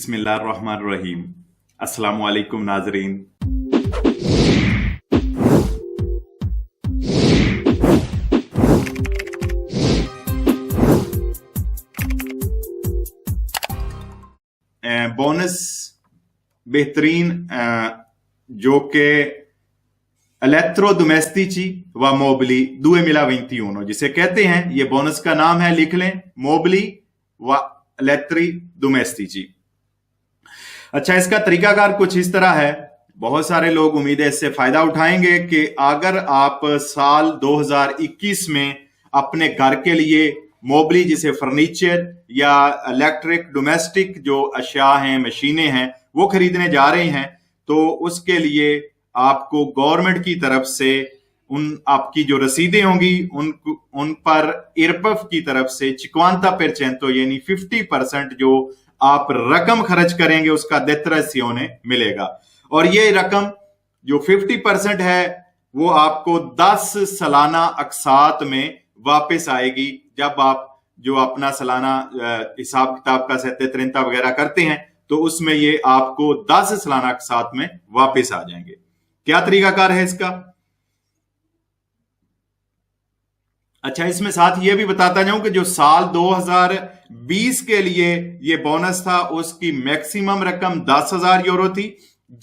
बिस्मिल्लाहिर्रहमानिर्रहीम। अस्सलामु अलैकुम नाजरीन। बोनस बेहतरीन जो कि इलेक्ट्रोडोमेस्टिची व मोबली दुए मिला 21 जिसे कहते हैं, ये बोनस का नाम है, लिख लें, मोबली व इलेक्ट्री डोमेस्टिची। अच्छा, इसका तरीकाकार कुछ इस तरह है। बहुत सारे लोग उम्मीद है इससे फायदा उठाएंगे कि अगर आप साल 2021 में अपने घर के लिए मोबली जिसे फर्नीचर या इलेक्ट्रिक डोमेस्टिक जो अशिया हैं, मशीनें हैं, वो खरीदने जा रहे हैं, तो उसके लिए आपको गवर्नमेंट की तरफ से आपकी जो रसीदें होंगी उन पर इरपफ की तरफ से 50% यानी 50% जो आप रकम खर्च करेंगे उसका detrazione मिलेगा। और ये रकम जो 50% है वो आपको 10 सालाना अकसात में वापस आएगी। जब आप जो अपना सालाना हिसाब किताब का सेते वगैरह करते हैं तो उसमें ये आपको 10 सालाना अकसात में वापस आ जाएंगे। क्या तरीकाकार है इसका? अच्छा, इसमें साथ ये भी बताता जाऊं कि जो साल 2020 के लिए ये बोनस था उसकी मैक्सिमम रकम 10,000 यूरो थी,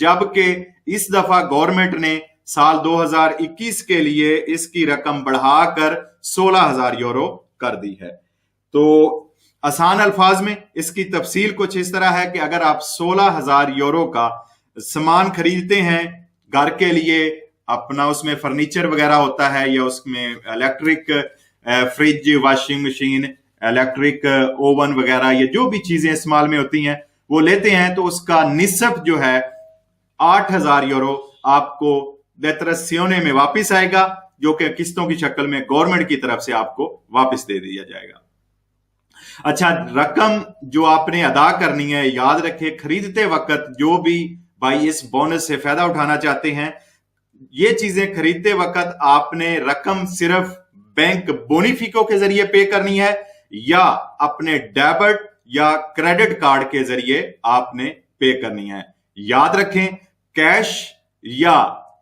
जबकि इस दफा गवर्नमेंट ने साल 2021 के लिए इसकी रकम बढ़ाकर 16,000 यूरो कर दी है। तो आसान अल्फाज में इसकी तफसील कुछ इस तरह है कि अगर आप 16,000 यूरो का सामान खरीदते हैं घर के लिए, अपना उसमें फर्नीचर वगैरह होता है या उसमें electric fridge, washing machine, electric oven वगैरह, ये जो भी चीजें इस्तेमाल में होती हैं वो लेते हैं, तो उसका निस्फ जो है 8,000 यूरो आपको detrazione में वापस आएगा, जो कि किस्तों की शक्ल में गवर्नमेंट की तरफ से आपको वापस दे दिया जाएगा। अच्छा, रकम जो आपने अदा करनी है, याद रखें खरीदते वक्त जो भी भाई इस बोनस से फायदा उठाना चाहते हैं, ये चीजें खरीदते वक्त आपने रकम सिर्फ बैंक बोनिफिको के जरिए पे करनी है या अपने डेबिट या क्रेडिट कार्ड के जरिए आपने पे करनी है। याद रखें, कैश या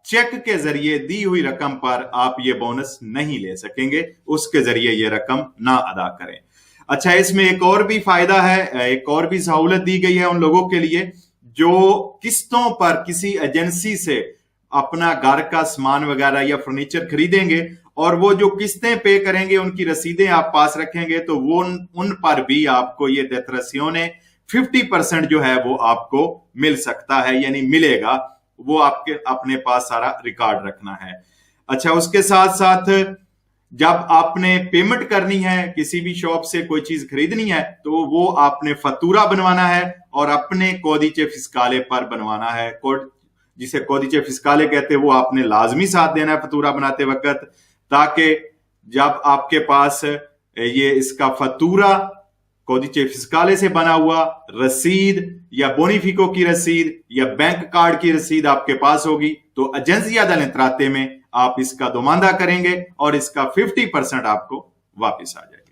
चेक के जरिए दी हुई रकम पर आप ये बोनस नहीं ले सकेंगे, उसके जरिए ये रकम ना अदा करें। अच्छा, इसमें एक और भी फायदा है, एक और भी सहूलत दी गई है उन लोगों के लिए जो किस्तों पर किसी एजेंसी से अपना घर का सामान वगैरह या फर्नीचर खरीदेंगे और वो जो किस्तें पे करेंगे उनकी रसीदें आप पास रखेंगे, तो वो उन पर भी आपको ये detrazione 50% जो है वो आपको मिल सकता है, यानी मिलेगा। वो आपके अपने पास सारा रिकॉर्ड रखना है। अच्छा, उसके साथ साथ जब आपने पेमेंट करनी है, किसी भी शॉप से कोई चीज खरीदनी है, तो वो आपने फतूरा बनवाना है और अपने कोडिचे फिस्काले पर बनवाना है। जिसे कोडिचे फिस्काले कहते हैं, वो आपने लाजमी साथ देना है फतूरा बनाते वक्त, ताकि जब आपके पास ये इसका फतूरा कोडिचे फिस्काले से बना हुआ रसीद या बोनिफिको की रसीद या बैंक कार्ड की रसीद आपके पास होगी, तो एजेंसिया दल इंत्राते में आप इसका दोमांदा करेंगे और इसका 50% आपको वापस आ जाएगा।